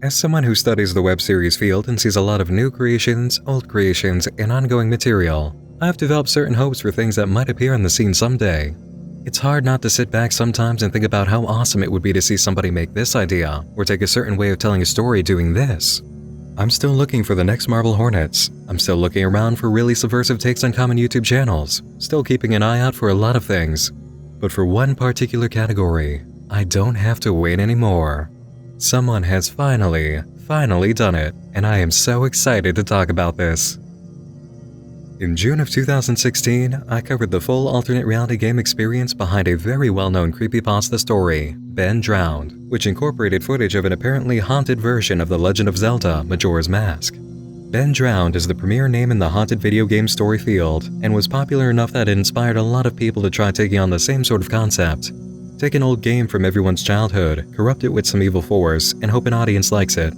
As someone who studies the web series field and sees a lot of new creations, old creations, and ongoing material, I've developed certain hopes for things that might appear on the scene someday. It's hard not to sit back sometimes and think about how awesome it would be to see somebody make this idea, or take a certain way of telling a story doing this. I'm still looking for the next Marble Hornets. I'm still looking around for really subversive takes on common YouTube channels, still keeping an eye out for a lot of things. But for one particular category, I don't have to wait anymore. Someone has finally done it, and I am so excited to talk about this. In June of 2016, I covered the full alternate reality game experience behind a very well-known creepypasta story, Ben Drowned, which incorporated footage of an apparently haunted version of The Legend of Zelda: Majora's Mask. Ben Drowned is the premier name in the haunted video game story field, and was popular enough that it inspired a lot of people to try taking on the same sort of concept. Take an old game from everyone's childhood, corrupt it with some evil force, and hope an audience likes it.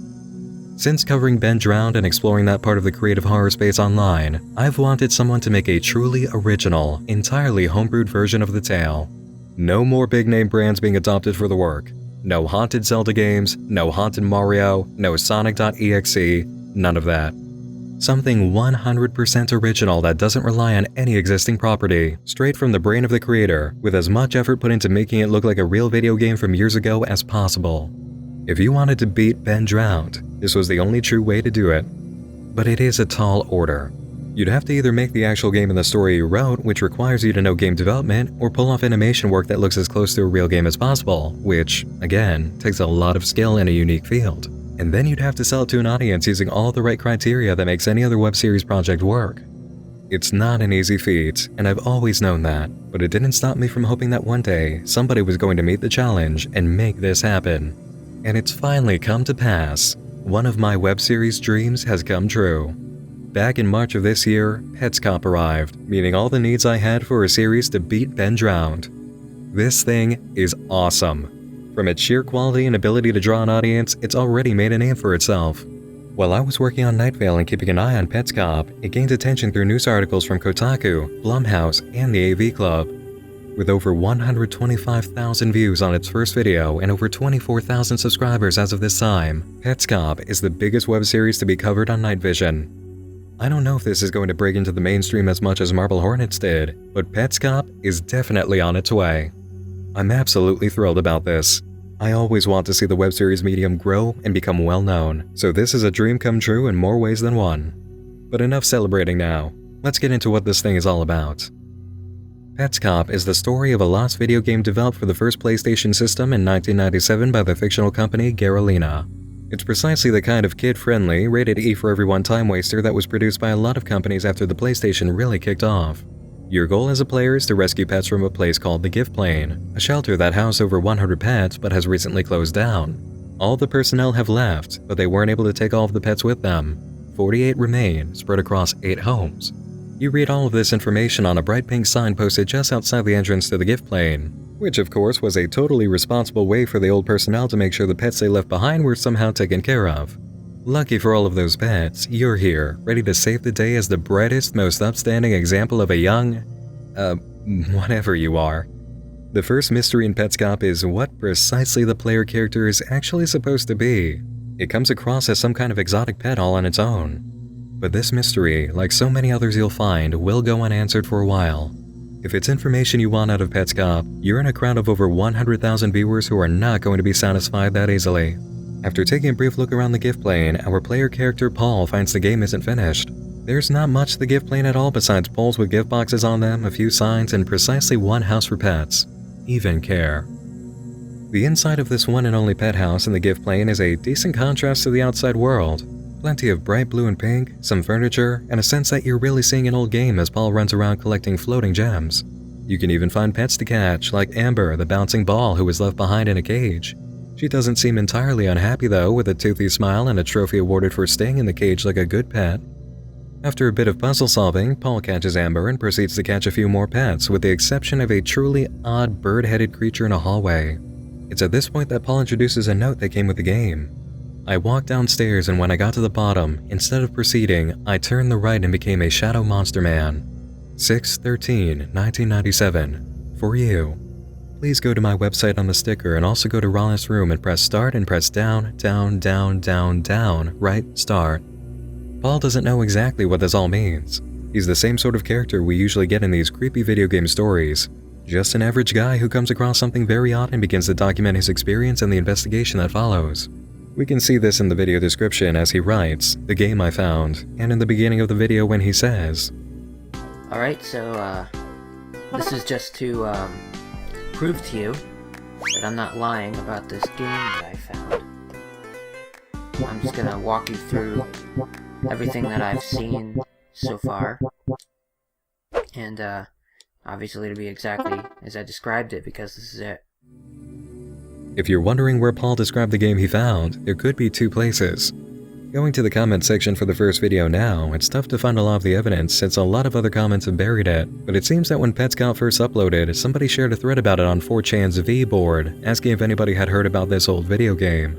Since covering Ben Drowned and exploring that part of the creative horror space online, I've wanted someone to make a truly original, entirely homebrewed version of the tale. No more big-name brands being adopted for the work. No haunted Zelda games, no haunted Mario, no Sonic.exe, none of that. Something 100% original that doesn't rely on any existing property, straight from the brain of the creator, with as much effort put into making it look like a real video game from years ago as possible. If you wanted to beat Ben Drowned, this was the only true way to do it. But it is a tall order. You'd have to either make the actual game in the story you wrote, which requires you to know game development, or pull off animation work that looks as close to a real game as possible, which, again, takes a lot of skill in a unique field. And then you'd have to sell it to an audience using all the right criteria that makes any other web series project work. It's not an easy feat, and I've always known that, but it didn't stop me from hoping that one day, somebody was going to meet the challenge and make this happen. And it's finally come to pass. One of my web series dreams has come true. Back in March of this year, Petscop arrived, meeting all the needs I had for a series to beat Ben Drowned. This thing is awesome. From its sheer quality and ability to draw an audience, it's already made a name for itself. While I was working on Night Vale and keeping an eye on Petscop, it gained attention through news articles from Kotaku, Blumhouse, and the AV Club. With over 125,000 views on its first video and over 24,000 subscribers as of this time, Petscop is the biggest web series to be covered on Night Vision. I don't know if this is going to break into the mainstream as much as Marble Hornets did, but Petscop is definitely on its way. I'm absolutely thrilled about this. I always want to see the web series medium grow and become well known, so this is a dream come true in more ways than one. But enough celebrating now. Let's get into what this thing is all about. Petscop is the story of a lost video game developed for the first PlayStation system in 1997 by the fictional company Garalina. It's precisely the kind of kid-friendly, rated E for everyone time waster that was produced by a lot of companies after the PlayStation really kicked off. Your goal as a player is to rescue pets from a place called the Gift Plane, a shelter that housed over 100 pets but has recently closed down. All the personnel have left, but they weren't able to take all of the pets with them. 48 remain, spread across 8 homes. You read all of this information on a bright pink sign posted just outside the entrance to the Gift Plane, which of course was a totally responsible way for the old personnel to make sure the pets they left behind were somehow taken care of. Lucky for all of those pets, you're here, ready to save the day as the brightest, most upstanding example of a young, whatever you are. The first mystery in Petscop is what precisely the player character is actually supposed to be. It comes across as some kind of exotic pet all on its own. But this mystery, like so many others you'll find, will go unanswered for a while. If it's information you want out of Petscop, you're in a crowd of over 100,000 viewers who are not going to be satisfied that easily. After taking a brief look around the Gift Plane, our player character Paul finds the game isn't finished. There's not much to the Gift Plane at all besides poles with gift boxes on them, a few signs, and precisely one house for pets. Even care. The inside of this one and only pet house in the Gift Plane is a decent contrast to the outside world. Plenty of bright blue and pink, some furniture, and a sense that you're really seeing an old game as Paul runs around collecting floating gems. You can even find pets to catch, like Amber, the bouncing ball who was left behind in a cage. She doesn't seem entirely unhappy though, with a toothy smile and a trophy awarded for staying in the cage like a good pet. After a bit of puzzle solving, Paul catches Amber and proceeds to catch a few more pets, with the exception of a truly odd bird-headed creature in a hallway. It's at this point that Paul introduces a note that came with the game. I walked downstairs, and when I got to the bottom, instead of proceeding, I turned the right and became a shadow monster man. 6/13/1997. For you. Please go to my website on the sticker and also go to Rollins' room and press start and press down, down, down, down, down, right, start. Paul doesn't know exactly what this all means. He's the same sort of character we usually get in these creepy video game stories. Just an average guy who comes across something very odd and begins to document his experience and the investigation that follows. We can see this in the video description as he writes, "The game I found," and in the beginning of the video when he says, Alright, so, this is just to, prove to you that I'm not lying about this game that I found. I'm just gonna walk you through everything that I've seen so far, and obviously it'll be exactly as I described it, because this is it. If you're wondering where Paul described the game he found, there could be two places. Going to the comment section for the first video now, it's tough to find a lot of the evidence since a lot of other comments have buried it, but it seems that when Petscop first uploaded, somebody shared a thread about it on 4chan's V board, asking if anybody had heard about this old video game.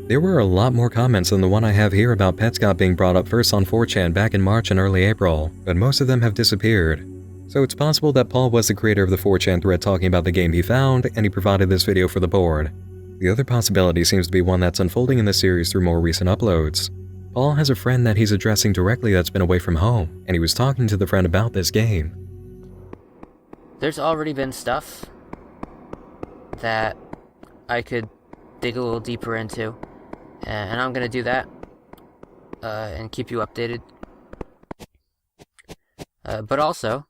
There were a lot more comments than the one I have here about Petscop being brought up first on 4chan back in March and early April, but most of them have disappeared. So it's possible that Paul was the creator of the 4chan thread talking about the game he found, and he provided this video for the board. The other possibility seems to be one that's unfolding in the series through more recent uploads. Paul has a friend that he's addressing directly that's been away from home, and he was talking to the friend about this game. There's already been stuff that I could dig a little deeper into, and I'm gonna do that, and keep you updated. But also,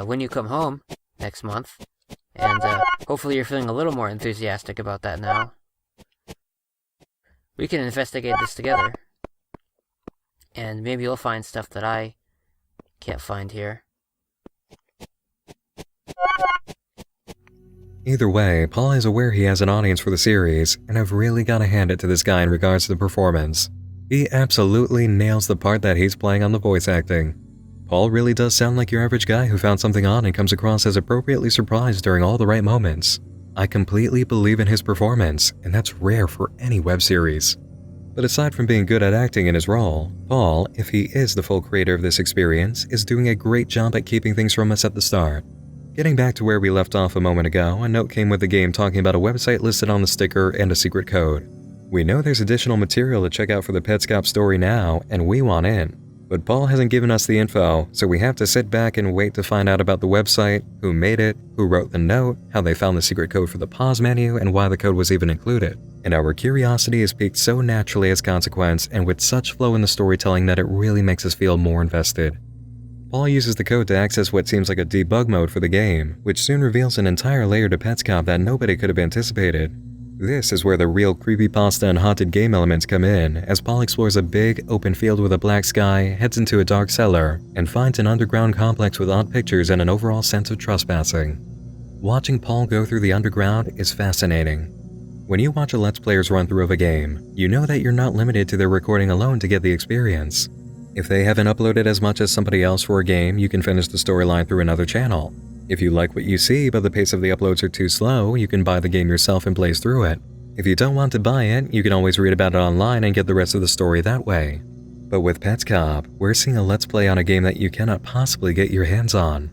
when you come home next month, and hopefully you're feeling a little more enthusiastic about that now, we can investigate this together. And maybe you'll find stuff that I can't find here. Either way, Paul is aware he has an audience for the series, and I've really gotta hand it to this guy in regards to the performance. He absolutely nails the part that he's playing on the voice acting. Paul really does sound like your average guy who found something odd and comes across as appropriately surprised during all the right moments. I completely believe in his performance, and that's rare for any web series. But aside from being good at acting in his role, Paul, if he is the full creator of this experience, is doing a great job at keeping things from us at the start. Getting back to where we left off a moment ago, a note came with the game talking about a website listed on the sticker and a secret code. We know there's additional material to check out for the Petscop story now, and we want in. But Paul hasn't given us the info, so we have to sit back and wait to find out about the website, who made it, who wrote the note, how they found the secret code for the pause menu, and why the code was even included. And our curiosity is piqued so naturally as consequence, and with such flow in the storytelling that it really makes us feel more invested. Paul uses the code to access what seems like a debug mode for the game, which soon reveals an entire layer to Petscop that nobody could have anticipated. This is where the real creepypasta and haunted game elements come in, as Paul explores a big, open field with a black sky, heads into a dark cellar, and finds an underground complex with odd pictures and an overall sense of trespassing. Watching Paul go through the underground is fascinating. When you watch a Let's Player's run-through of a game, you know that you're not limited to their recording alone to get the experience. If they haven't uploaded as much as somebody else for a game, you can finish the storyline through another channel. If you like what you see but the pace of the uploads are too slow, you can buy the game yourself and blaze through it. If you don't want to buy it, you can always read about it online and get the rest of the story that way. But with Petscop, we're seeing a Let's Play on a game that you cannot possibly get your hands on.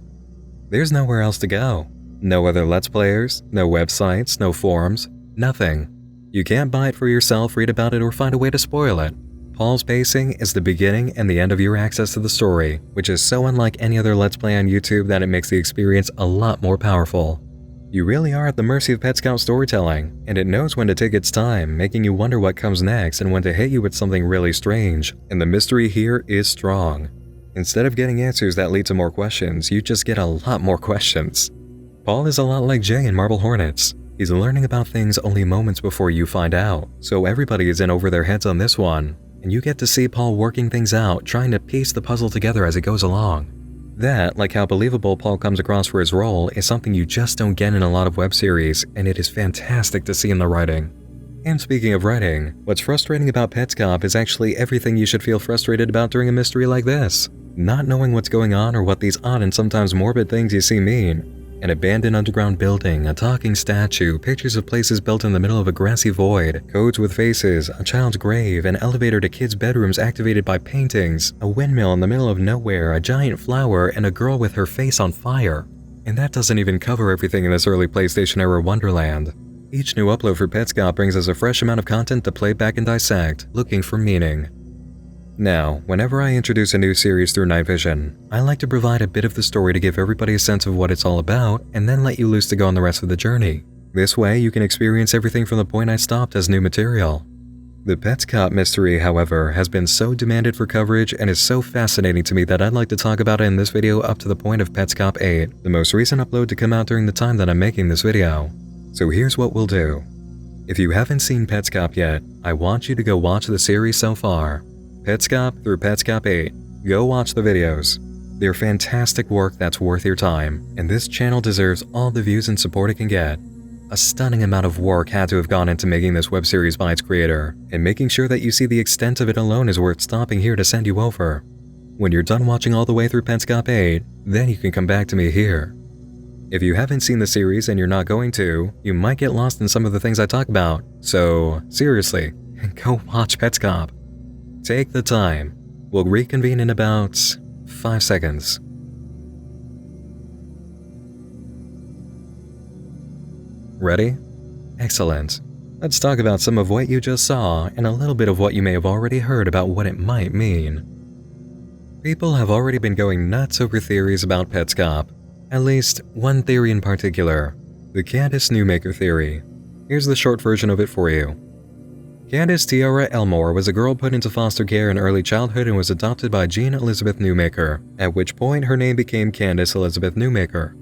There's nowhere else to go. No other Let's Players, no websites, no forums, nothing. You can't buy it for yourself, read about it, or find a way to spoil it. Paul's pacing is the beginning and the end of your access to the story, which is so unlike any other Let's Play on YouTube that it makes the experience a lot more powerful. You really are at the mercy of Petscop storytelling, and it knows when to take its time, making you wonder what comes next and when to hit you with something really strange, and the mystery here is strong. Instead of getting answers that lead to more questions, you just get a lot more questions. Paul is a lot like Jay in Marble Hornets. He's learning about things only moments before you find out, so everybody is in over their heads on this one. And you get to see Paul working things out, trying to piece the puzzle together as it goes along. That, like how believable Paul comes across for his role, is something you just don't get in a lot of web series, and it is fantastic to see in the writing. And speaking of writing, what's frustrating about Petscop is actually everything you should feel frustrated about during a mystery like this. Not knowing what's going on or what these odd and sometimes morbid things you see mean. An abandoned underground building, a talking statue, pictures of places built in the middle of a grassy void, codes with faces, a child's grave, an elevator to kids' bedrooms activated by paintings, a windmill in the middle of nowhere, a giant flower, and a girl with her face on fire. And that doesn't even cover everything in this early PlayStation era wonderland. Each new upload for Petscop brings us a fresh amount of content to play back and dissect, looking for meaning. Now, whenever I introduce a new series through Night Vision, I like to provide a bit of the story to give everybody a sense of what it's all about and then let you loose to go on the rest of the journey. This way, you can experience everything from the point I stopped as new material. The Petscop mystery, however, has been so demanded for coverage and is so fascinating to me that I'd like to talk about it in this video up to the point of Petscop 8, the most recent upload to come out during the time that I'm making this video. So here's what we'll do. If you haven't seen Petscop yet, I want you to go watch the series so far. Petscop through Petscop 8. Go watch the videos. They're fantastic work that's worth your time, and this channel deserves all the views and support it can get. A stunning amount of work had to have gone into making this web series by its creator, and making sure that you see the extent of it alone is worth stopping here to send you over. When you're done watching all the way through Petscop 8, then you can come back to me here. If you haven't seen the series and you're not going to, you might get lost in some of the things I talk about, so seriously, go watch Petscop. Take the time. We'll reconvene in about 5 seconds. Ready? Excellent. Let's talk about some of what you just saw and a little bit of what you may have already heard about what it might mean. People have already been going nuts over theories about Petscop. At least one theory in particular, the Candace Newmaker theory. Here's the short version of it for you. Candace Tiara Elmore was a girl put into foster care in early childhood and was adopted by Jean Elizabeth Newmaker, at which point her name became Candace Elizabeth Newmaker.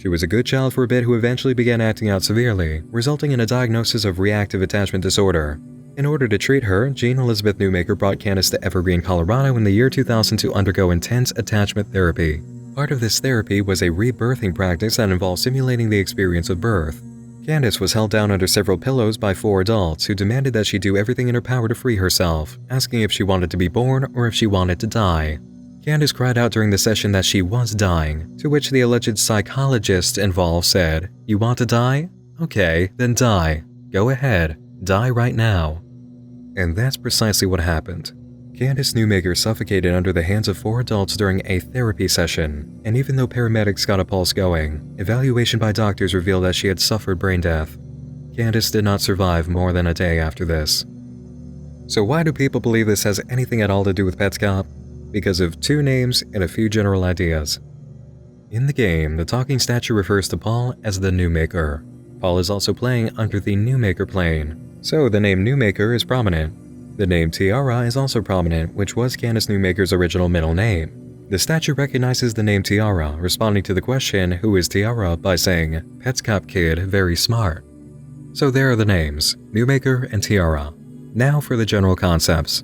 She was a good child for a bit who eventually began acting out severely, resulting in a diagnosis of reactive attachment disorder. In order to treat her, Jean Elizabeth Newmaker brought Candace to Evergreen, Colorado in the year 2000 to undergo intense attachment therapy. Part of this therapy was a rebirthing practice that involved simulating the experience of birth. Candace was held down under several pillows by 4 adults who demanded that she do everything in her power to free herself, asking if she wanted to be born or if she wanted to die. Candace cried out during the session that she was dying, to which the alleged psychologist involved said, "You want to die? Okay, then die. Go ahead, die right now." And that's precisely what happened. Candace Newmaker suffocated under the hands of 4 adults during a therapy session, and even though paramedics got a pulse going, evaluation by doctors revealed that she had suffered brain death. Candace did not survive more than a day after this. So why do people believe this has anything at all to do with Petscop? Because of 2 names and a few general ideas. In the game, the talking statue refers to Paul as the Newmaker. Paul is also playing under the Newmaker plane, so the name Newmaker is prominent. The name Tiara is also prominent, which was Candace Newmaker's original middle name. The statue recognizes the name Tiara, responding to the question, "Who is Tiara?" by saying, "Petscop kid, very smart." So there are the names, Newmaker and Tiara. Now for the general concepts.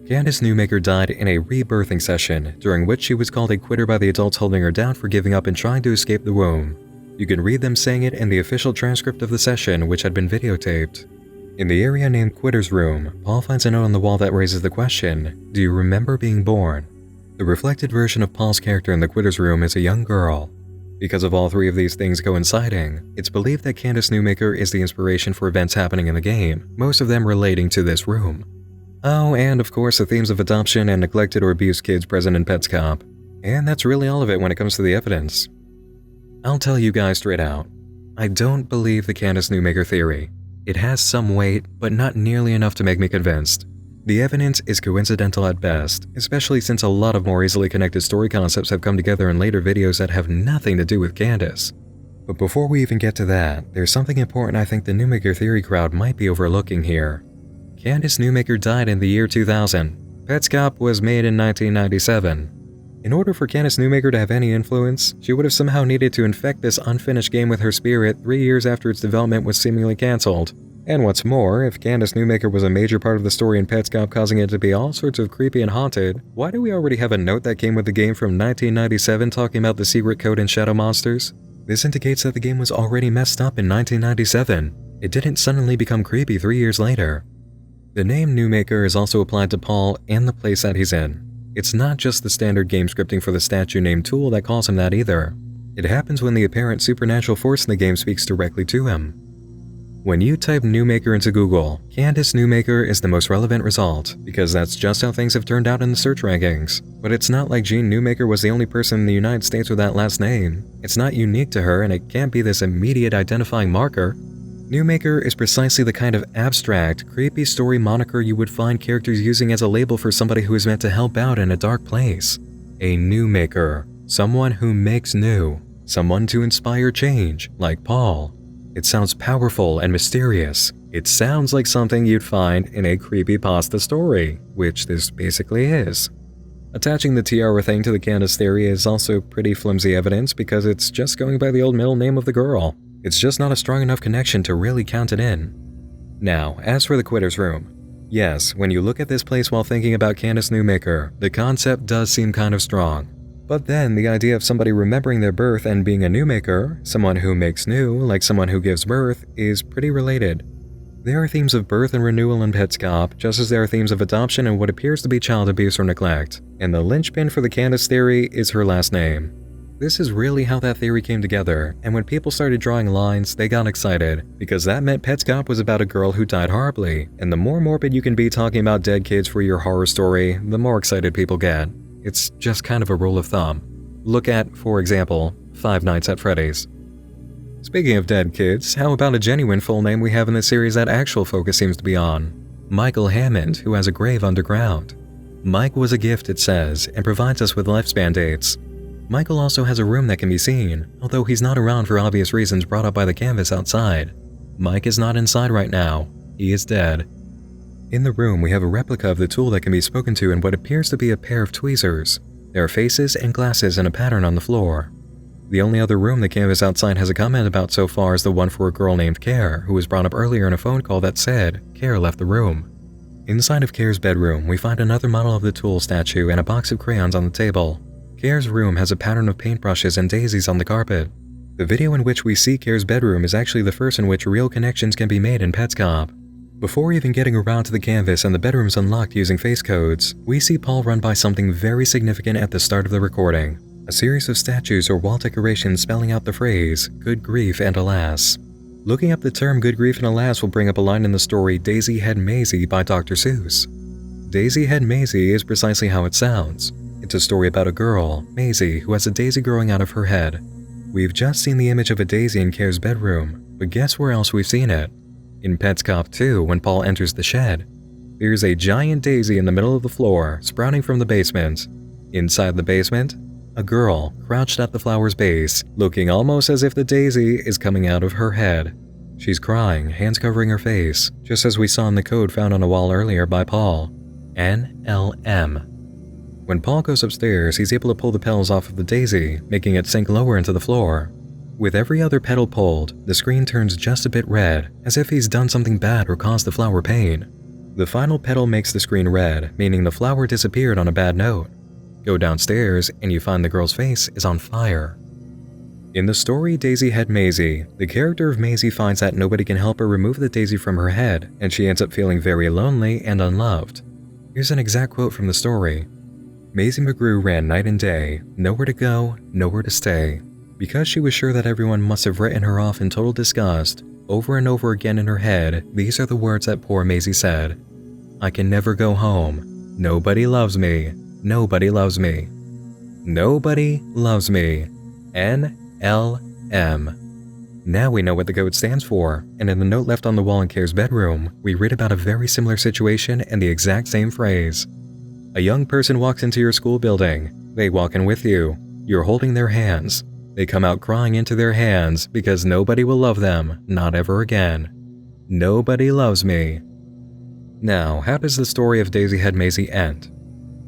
Candace Newmaker died in a rebirthing session, during which she was called a quitter by the adults holding her down for giving up and trying to escape the womb. You can read them saying it in the official transcript of the session, which had been videotaped. In the area named Quitter's Room, Paul finds a note on the wall that raises the question, "Do you remember being born?" The reflected version of Paul's character in the Quitter's Room is a young girl. Because of all 3 of these things coinciding, it's believed that Candace Newmaker is the inspiration for events happening in the game, most of them relating to this room. Oh, and of course the themes of adoption and neglected or abused kids present in Petscop. And that's really all of it when it comes to the evidence. I'll tell you guys straight out, I don't believe the Candace Newmaker theory. It has some weight, but not nearly enough to make me convinced. The evidence is coincidental at best, especially since a lot of more easily connected story concepts have come together in later videos that have nothing to do with Candace. But before we even get to that, there's something important I think the Newmaker theory crowd might be overlooking here. Candace Newmaker died in the year 2000. Petscop was made in 1997. In order for Candace Newmaker to have any influence, she would have somehow needed to infect this unfinished game with her spirit 3 years after its development was seemingly cancelled. And what's more, if Candace Newmaker was a major part of the story in Petscop, causing it to be all sorts of creepy and haunted, why do we already have a note that came with the game from 1997 talking about the secret code and shadow monsters? This indicates that the game was already messed up in 1997. It didn't suddenly become creepy 3 years later. The name Newmaker is also applied to Paul and the place that he's in. It's not just the standard game scripting for the statue named Tool that calls him that either. It happens when the apparent supernatural force in the game speaks directly to him. When you type Newmaker into Google, Candace Newmaker is the most relevant result, because that's just how things have turned out in the search rankings. But it's not like Jean Newmaker was the only person in the United States with that last name. It's not unique to her, and it can't be this immediate identifying marker. Newmaker is precisely the kind of abstract, creepy story moniker you would find characters using as a label for somebody who is meant to help out in a dark place. A Newmaker. Someone who makes new. Someone to inspire change, like Paul. It sounds powerful and mysterious. It sounds like something you'd find in a creepypasta story, which this basically is. Attaching the tiara thing to the Candace theory is also pretty flimsy evidence because it's just going by the old middle name of the girl. It's just not a strong enough connection to really count it in. Now, as for the Quitter's Room. Yes, when you look at this place while thinking about Candace Newmaker, the concept does seem kind of strong. But then, the idea of somebody remembering their birth and being a newmaker, someone who makes new, like someone who gives birth, is pretty related. There are themes of birth and renewal in Petscop, just as there are themes of adoption and what appears to be child abuse or neglect. And the linchpin for the Candace theory is her last name. This is really how that theory came together, and when people started drawing lines, they got excited, because that meant Petscop was about a girl who died horribly, and the more morbid you can be talking about dead kids for your horror story, the more excited people get. It's just kind of a rule of thumb. Look at, for example, Five Nights at Freddy's. Speaking of dead kids, how about a genuine full name we have in the series that actual focus seems to be on? Michael Hammond, who has a grave underground. Mike was a gift, it says, and provides us with lifespan dates. Michael also has a room that can be seen, although he's not around for obvious reasons brought up by the canvas outside. Mike is not inside right now. He is dead. In the room, we have a replica of the tool that can be spoken to in what appears to be a pair of tweezers. There are faces and glasses and a pattern on the floor. The only other room the canvas outside has a comment about so far is the one for a girl named Care, who was brought up earlier in a phone call that said Care left the room. Inside of Care's bedroom, we find another model of the tool statue and a box of crayons on the table. Care's room has a pattern of paintbrushes and daisies on the carpet. The video in which we see Care's bedroom is actually the first in which real connections can be made in Petscop. Before even getting around to the canvas and the bedrooms unlocked using face codes, we see Paul run by something very significant at the start of the recording. A series of statues or wall decorations spelling out the phrase, "Good grief and alas." Looking up the term "good grief and alas" will bring up a line in the story Daisy Head Maisie by Dr. Seuss. Daisy Head Maisie is precisely how it sounds. It's a story about a girl, Maisie, who has a daisy growing out of her head. We've just seen the image of a daisy in Care's bedroom, but guess where else we've seen it? In Petscop 2, when Paul enters the shed. There's a giant daisy in the middle of the floor, sprouting from the basement. Inside the basement, a girl, crouched at the flower's base, looking almost as if the daisy is coming out of her head. She's crying, hands covering her face, just as we saw in the code found on a wall earlier by Paul. NLM. When Paul goes upstairs, he's able to pull the petals off of the daisy, making it sink lower into the floor. With every other petal pulled, the screen turns just a bit red, as if he's done something bad or caused the flower pain. The final petal makes the screen red, meaning the flower disappeared on a bad note. Go downstairs, and you find the girl's face is on fire. In the story Daisy Head Maisie, the character of Maisie finds that nobody can help her remove the daisy from her head, and she ends up feeling very lonely and unloved. Here's an exact quote from the story. Maisie McGrew ran night and day, nowhere to go, nowhere to stay. Because she was sure that everyone must have written her off in total disgust, over and over again in her head, these are the words that poor Maisie said. I can never go home. Nobody loves me. Nobody loves me. Nobody loves me. NLM. Now we know what the code stands for, and in the note left on the wall in Care's bedroom, we read about a very similar situation and the exact same phrase. A young person walks into your school building. They walk in with you. You're holding their hands. They come out crying into their hands because nobody will love them, not ever again. Nobody loves me. Now, how does the story of Daisy Head Maisie end?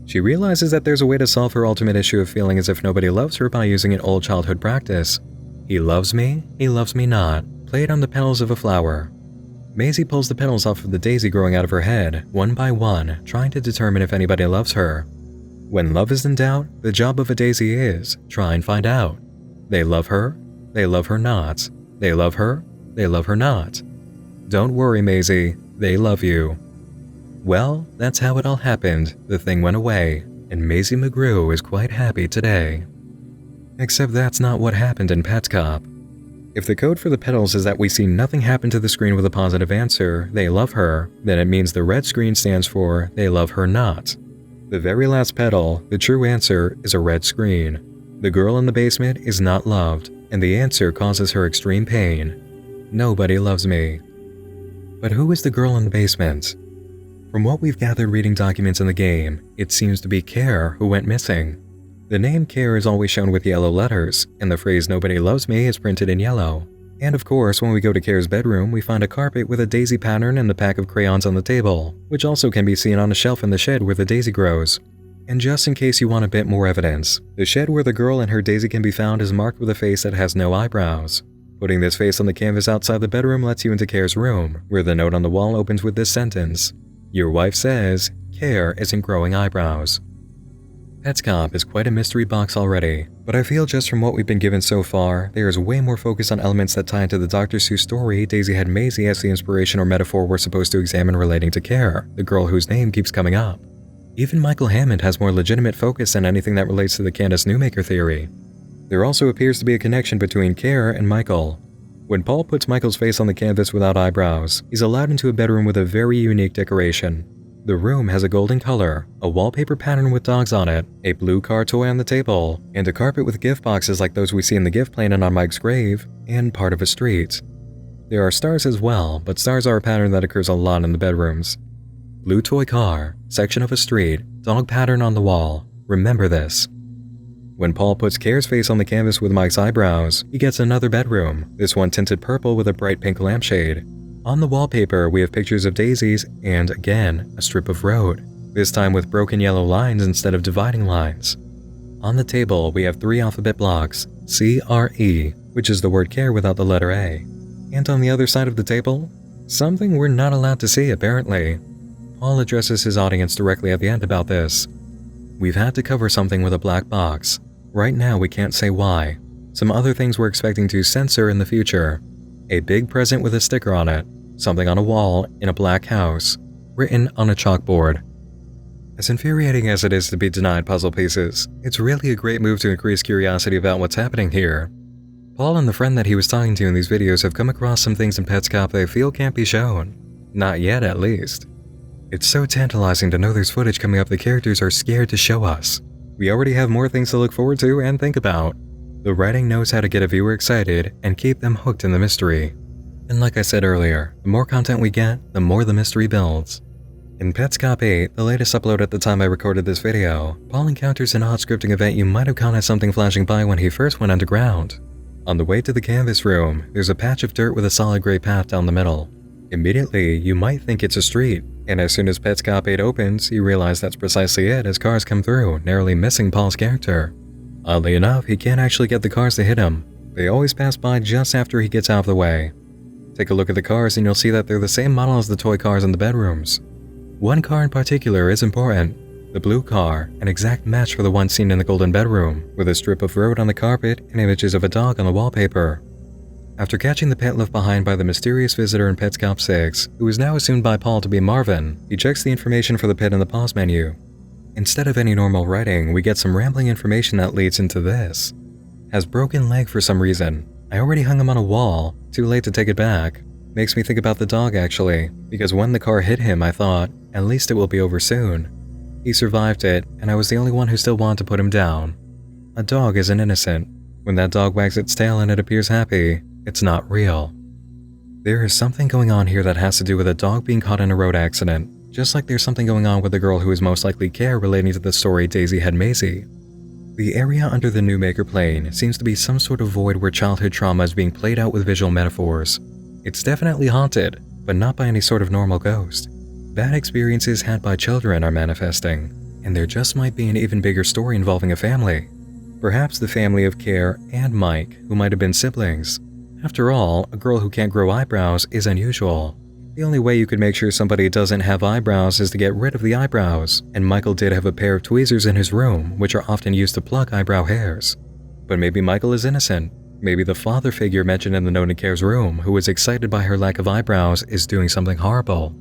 She realizes that there's a way to solve her ultimate issue of feeling as if nobody loves her by using an old childhood practice. He loves me not. Play it on the petals of a flower. Maisie pulls the petals off of the daisy growing out of her head, one by one, trying to determine if anybody loves her. When love is in doubt, the job of a daisy is try and find out. They love her not. They love her not. Don't worry, Maisie, they love you. Well, that's how it all happened. The thing went away, and Maisie McGrew is quite happy today. Except that's not what happened in Petscop. If the code for the petals is that we see nothing happen to the screen with a positive answer, they love her, then it means the red screen stands for they love her not. The very last petal, the true answer, is a red screen. The girl in the basement is not loved, and the answer causes her extreme pain. Nobody loves me. But who is the girl in the basement? From what we've gathered reading documents in the game, it seems to be Care who went missing. The name Care is always shown with yellow letters, and the phrase "nobody loves me" is printed in yellow. And of course, when we go to Care's bedroom, we find a carpet with a daisy pattern and the pack of crayons on the table, which also can be seen on a shelf in the shed where the daisy grows. And just in case you want a bit more evidence, the shed where the girl and her daisy can be found is marked with a face that has no eyebrows. Putting this face on the canvas outside the bedroom lets you into Care's room, where the note on the wall opens with this sentence: "Your wife says, Care isn't growing eyebrows." Petscop is quite a mystery box already, but I feel just from what we've been given so far, there is way more focus on elements that tie into the Dr. Seuss story Daisy had Maisie as the inspiration or metaphor we're supposed to examine relating to Care, the girl whose name keeps coming up. Even Michael Hammond has more legitimate focus than anything that relates to the Candace Newmaker theory. There also appears to be a connection between Care and Michael. When Paul puts Michael's face on the canvas without eyebrows, he's allowed into a bedroom with a very unique decoration. The room has a golden color, a wallpaper pattern with dogs on it, a blue car toy on the table, and a carpet with gift boxes like those we see in the gift planet on Mike's grave, and part of a street. There are stars as well, but stars are a pattern that occurs a lot in the bedrooms. Blue toy car, section of a street, dog pattern on the wall. Remember this. When Paul puts Care's face on the canvas with Mike's eyebrows, he gets another bedroom, this one tinted purple with a bright pink lampshade. On the wallpaper, we have pictures of daisies and, again, a strip of road, this time with broken yellow lines instead of dividing lines. On the table, we have 3 alphabet blocks, C-R-E, which is the word Care without the letter A. And on the other side of the table, something we're not allowed to see apparently. Paul addresses his audience directly at the end about this. We've had to cover something with a black box. Right now we can't say why. Some other things we're expecting to censor in the future. A big present with a sticker on it, something on a wall in a black house, written on a chalkboard. As infuriating as it is to be denied puzzle pieces, it's really a great move to increase curiosity about what's happening here. Paul and the friend that he was talking to in these videos have come across some things in Petscop they feel can't be shown. Not yet, at least. It's so tantalizing to know there's footage coming up the characters are scared to show us. We already have more things to look forward to and think about. The writing knows how to get a viewer excited and keep them hooked in the mystery. And like I said earlier, the more content we get, the more the mystery builds. In Petscop 8, the latest upload at the time I recorded this video, Paul encounters an odd scripting event you might have caught as something flashing by when he first went underground. On the way to the canvas room, there's a patch of dirt with a solid gray path down the middle. Immediately, you might think it's a street, and as soon as Petscop 8 opens, you realize that's precisely it as cars come through, narrowly missing Paul's character. Oddly enough, he can't actually get the cars to hit him. They always pass by just after he gets out of the way. Take a look at the cars and you'll see that they're the same model as the toy cars in the bedrooms. One car in particular is important. The blue car, an exact match for the one seen in the golden bedroom, with a strip of road on the carpet and images of a dog on the wallpaper. After catching the pet left behind by the mysterious visitor in Petscop 6, who is now assumed by Paul to be Marvin, he checks the information for the pet in the pause menu. Instead of any normal writing, we get some rambling information that leads into this. Has broken leg for some reason. I already hung him on a wall, too late to take it back. Makes me think about the dog actually, because when the car hit him I thought, at least it will be over soon. He survived it, and I was the only one who still wanted to put him down. A dog isn't innocent. When that dog wags its tail and it appears happy, it's not real. There is something going on here that has to do with a dog being caught in a road accident, just like there's something going on with the girl who is most likely Care relating to the story Daisy had Maisie. The area under the Newmaker plane seems to be some sort of void where childhood trauma is being played out with visual metaphors. It's definitely haunted, but not by any sort of normal ghost. Bad experiences had by children are manifesting, and there just might be an even bigger story involving a family. Perhaps the family of Care and Mike, who might have been siblings. After all, a girl who can't grow eyebrows is unusual. The only way you could make sure somebody doesn't have eyebrows is to get rid of the eyebrows, and Michael did have a pair of tweezers in his room, which are often used to pluck eyebrow hairs. But maybe Michael is innocent. Maybe the father figure mentioned in the Nona Care's room, who was excited by her lack of eyebrows, is doing something horrible.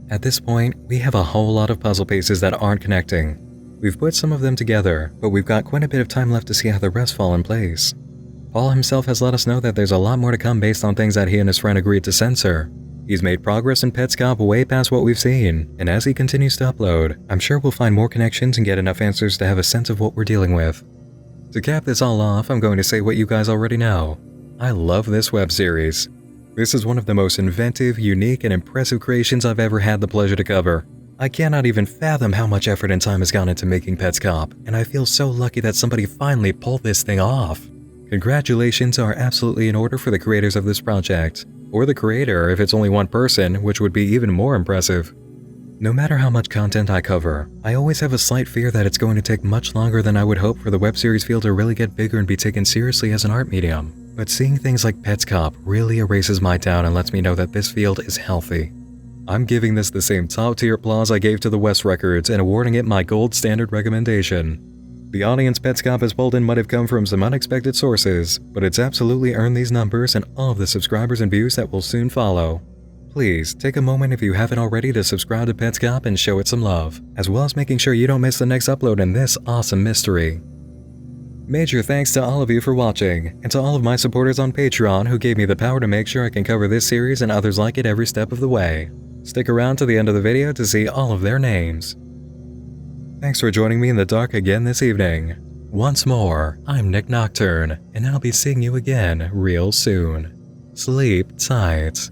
At this point, we have a whole lot of puzzle pieces that aren't connecting. We've put some of them together, but we've got quite a bit of time left to see how the rest fall in place. Paul himself has let us know that there's a lot more to come based on things that he and his friend agreed to censor. He's made progress in Petscop way past what we've seen, and as he continues to upload, I'm sure we'll find more connections and get enough answers to have a sense of what we're dealing with. To cap this all off, I'm going to say what you guys already know. I love this web series. This is one of the most inventive, unique, and impressive creations I've ever had the pleasure to cover. I cannot even fathom how much effort and time has gone into making Petscop, and I feel so lucky that somebody finally pulled this thing off. Congratulations are absolutely in order for the creators of this project, or the creator if it's only one person, which would be even more impressive. No matter how much content I cover, I always have a slight fear that it's going to take much longer than I would hope for the web series field to really get bigger and be taken seriously as an art medium. But seeing things like Petscop really erases my doubt and lets me know that this field is healthy. I'm giving this the same top-tier applause I gave to the West Records and awarding it my gold standard recommendation. The audience Petscop has pulled in might have come from some unexpected sources, but it's absolutely earned these numbers and all of the subscribers and views that will soon follow. Please, take a moment if you haven't already to subscribe to Petscop and show it some love, as well as making sure you don't miss the next upload in this awesome mystery. Major thanks to all of you for watching, and to all of my supporters on Patreon who gave me the power to make sure I can cover this series and others like it every step of the way. Stick around to the end of the video to see all of their names. Thanks for joining me in the dark again this evening. Once more, I'm Nick Nocturne, and I'll be seeing you again real soon. Sleep tight.